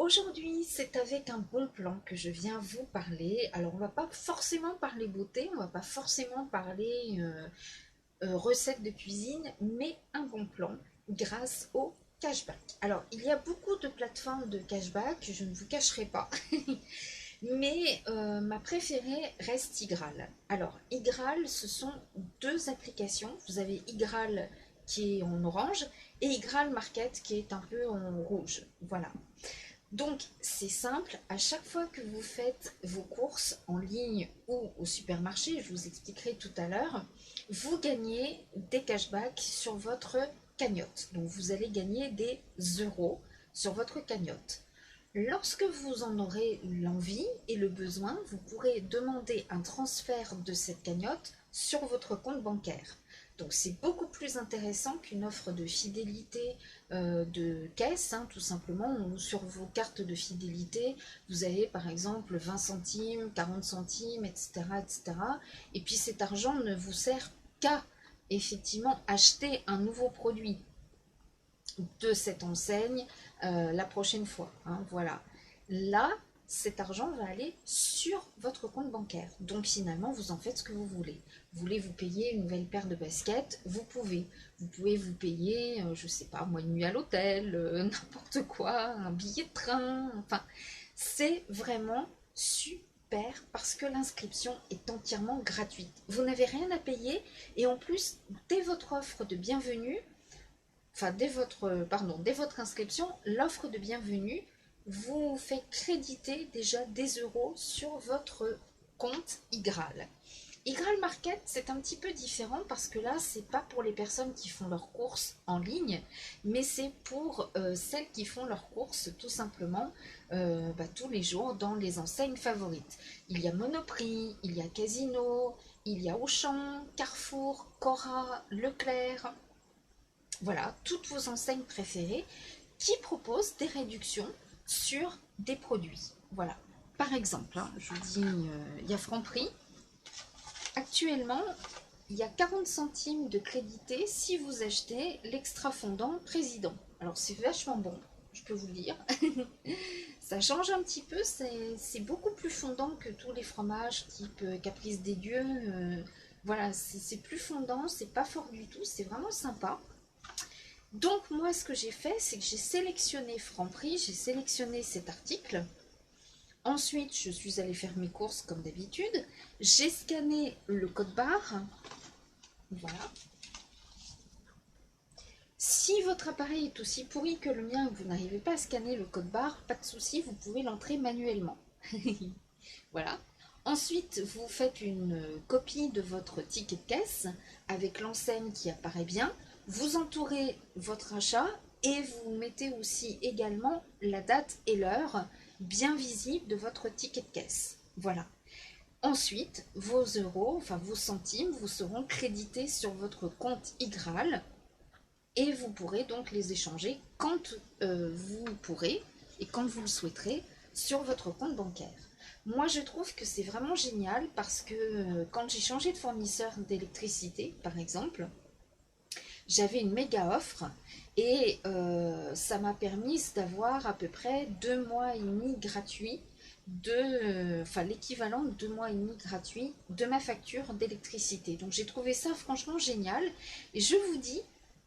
Aujourd'hui, c'est avec un bon plan que je viens vous parler. Alors, on va pas forcément parler beauté, on va pas forcément parler recettes de cuisine, mais un bon plan grâce au cashback. Alors, il y a beaucoup de plateformes de cashback, je ne vous cacherai pas, mais ma préférée reste Igral. Alors, Igral, ce sont deux applications. Vous avez Igral qui est en orange et Igral Market qui est un peu en rouge. Voilà. Donc, c'est simple, à chaque fois que vous faites vos courses en ligne ou au supermarché, je vous expliquerai tout à l'heure, vous gagnez des cashbacks sur votre cagnotte. Donc, vous allez gagner des euros sur votre cagnotte. Lorsque vous en aurez l'envie et le besoin, vous pourrez demander un transfert de cette cagnotte sur votre compte bancaire. Donc c'est beaucoup plus intéressant qu'une offre de fidélité de caisse, hein, tout simplement, où sur vos cartes de fidélité, vous avez par exemple 20 centimes, 40 centimes, etc., etc. Et puis cet argent ne vous sert qu'à effectivement acheter un nouveau produit de cette enseigne la prochaine fois, hein, voilà. Là, cet argent va aller sur votre compte bancaire. Donc finalement, vous en faites ce que vous voulez. Vous voulez vous payer une nouvelle paire de baskets, vous pouvez. Vous pouvez vous payer, je sais pas, moi, une nuit à l'hôtel, n'importe quoi, un billet de train. Enfin, c'est vraiment super parce que l'inscription est entièrement gratuite. Vous n'avez rien à payer et en plus, dès votre offre de bienvenue, enfin dès votre inscription, l'offre de bienvenue vous fait créditer déjà des euros sur votre compte Igral. Igral Market, c'est un petit peu différent parce que là, c'est pas pour les personnes qui font leurs courses en ligne, mais c'est pour celles qui font leurs courses tout simplement tous les jours dans les enseignes favorites. Il y a Monoprix, il y a Casino, il y a Auchan, Carrefour, Cora, Leclerc, voilà, toutes vos enseignes préférées qui proposent des réductions sur des produits. Voilà. Par exemple, hein, je vous dis, il y a Franprix. Actuellement, il y a 40 centimes de crédité si vous achetez l'extra fondant président. Alors c'est vachement bon, je peux vous le dire. Ça change un petit peu, c'est beaucoup plus fondant que tous les fromages type Caprice des Dieux. Voilà, c'est plus fondant, c'est pas fort du tout, c'est vraiment sympa. Donc moi ce que j'ai fait, c'est que j'ai sélectionné Franprix, j'ai sélectionné cet article. Ensuite, je suis allée faire mes courses comme d'habitude. J'ai scanné le code barre. Voilà. Si votre appareil est aussi pourri que le mien et que vous n'arrivez pas à scanner le code barre, pas de souci, vous pouvez l'entrer manuellement. Voilà. Ensuite, vous faites une copie de votre ticket de caisse avec l'enseigne qui apparaît bien. Vous entourez votre achat et vous mettez aussi également la date et l'heure bien visible de votre ticket de caisse. Voilà. Ensuite, vos euros, enfin vos centimes, vous seront crédités sur votre compte Igral et vous pourrez donc les échanger quand vous pourrez et quand vous le souhaiterez sur votre compte bancaire. Moi, je trouve que c'est vraiment génial parce que quand j'ai changé de fournisseur d'électricité, par exemple, j'avais une méga offre et ça m'a permis d'avoir à peu près 2 mois et demi gratuits enfin l'équivalent de 2 mois et demi gratuits de ma facture d'électricité. Donc j'ai trouvé ça franchement génial et je vous dis,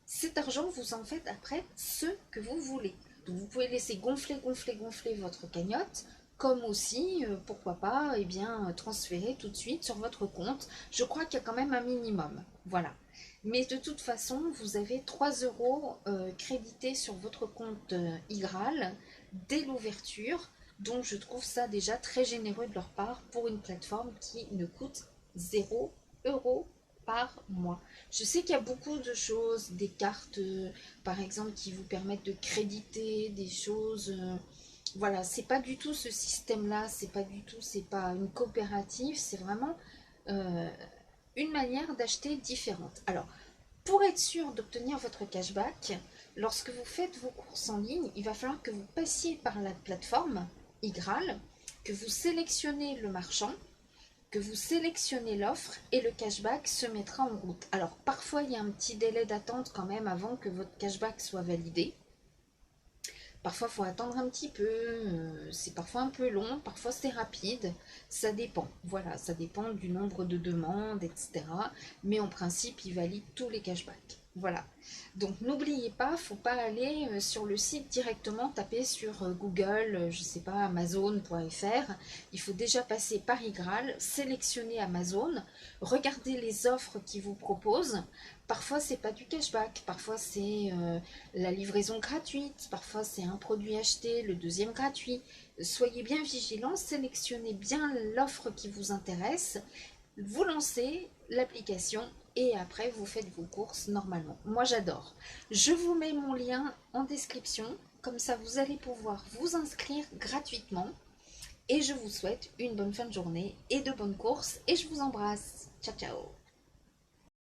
cet argent vous en faites après ce que vous voulez. Donc vous pouvez laisser gonfler, gonfler, gonfler votre cagnotte, comme aussi, pourquoi pas, eh bien, transférer tout de suite sur votre compte. Je crois qu'il y a quand même un minimum. Voilà. Mais de toute façon, vous avez 3 euros crédités sur votre compte Igral dès l'ouverture. Donc je trouve ça déjà très généreux de leur part pour une plateforme qui ne coûte 0 € par mois. Je sais qu'il y a beaucoup de choses, des cartes par exemple qui vous permettent de créditer des choses. Voilà, c'est pas du tout ce système-là, c'est pas du tout, c'est pas une coopérative, c'est vraiment euh, une manière d'acheter différente. Alors, pour être sûr d'obtenir votre cashback, lorsque vous faites vos courses en ligne, il va falloir que vous passiez par la plateforme Igral, que vous sélectionnez le marchand, que vous sélectionnez l'offre et le cashback se mettra en route. Alors, parfois, il y a un petit délai d'attente quand même avant que votre cashback soit validé. Parfois, il faut attendre un petit peu, c'est parfois un peu long, parfois c'est rapide, ça dépend. Voilà, ça dépend du nombre de demandes, etc. Mais en principe, il valide tous les cashbacks. Voilà. Donc n'oubliez pas, faut pas aller sur le site directement, taper sur Google, je sais pas, Amazon.fr. Il faut déjà passer par iGraal, sélectionner Amazon, regarder les offres qu'ils vous proposent. Parfois c'est pas du cashback, parfois c'est la livraison gratuite, parfois c'est un produit acheté, le deuxième gratuit. Soyez bien vigilants, sélectionnez bien l'offre qui vous intéresse, vous lancez l'application et après vous faites vos courses normalement. Moi j'adore. Je vous mets mon lien en description, comme ça vous allez pouvoir vous inscrire gratuitement et je vous souhaite une bonne fin de journée et de bonnes courses et je vous embrasse. Ciao ciao.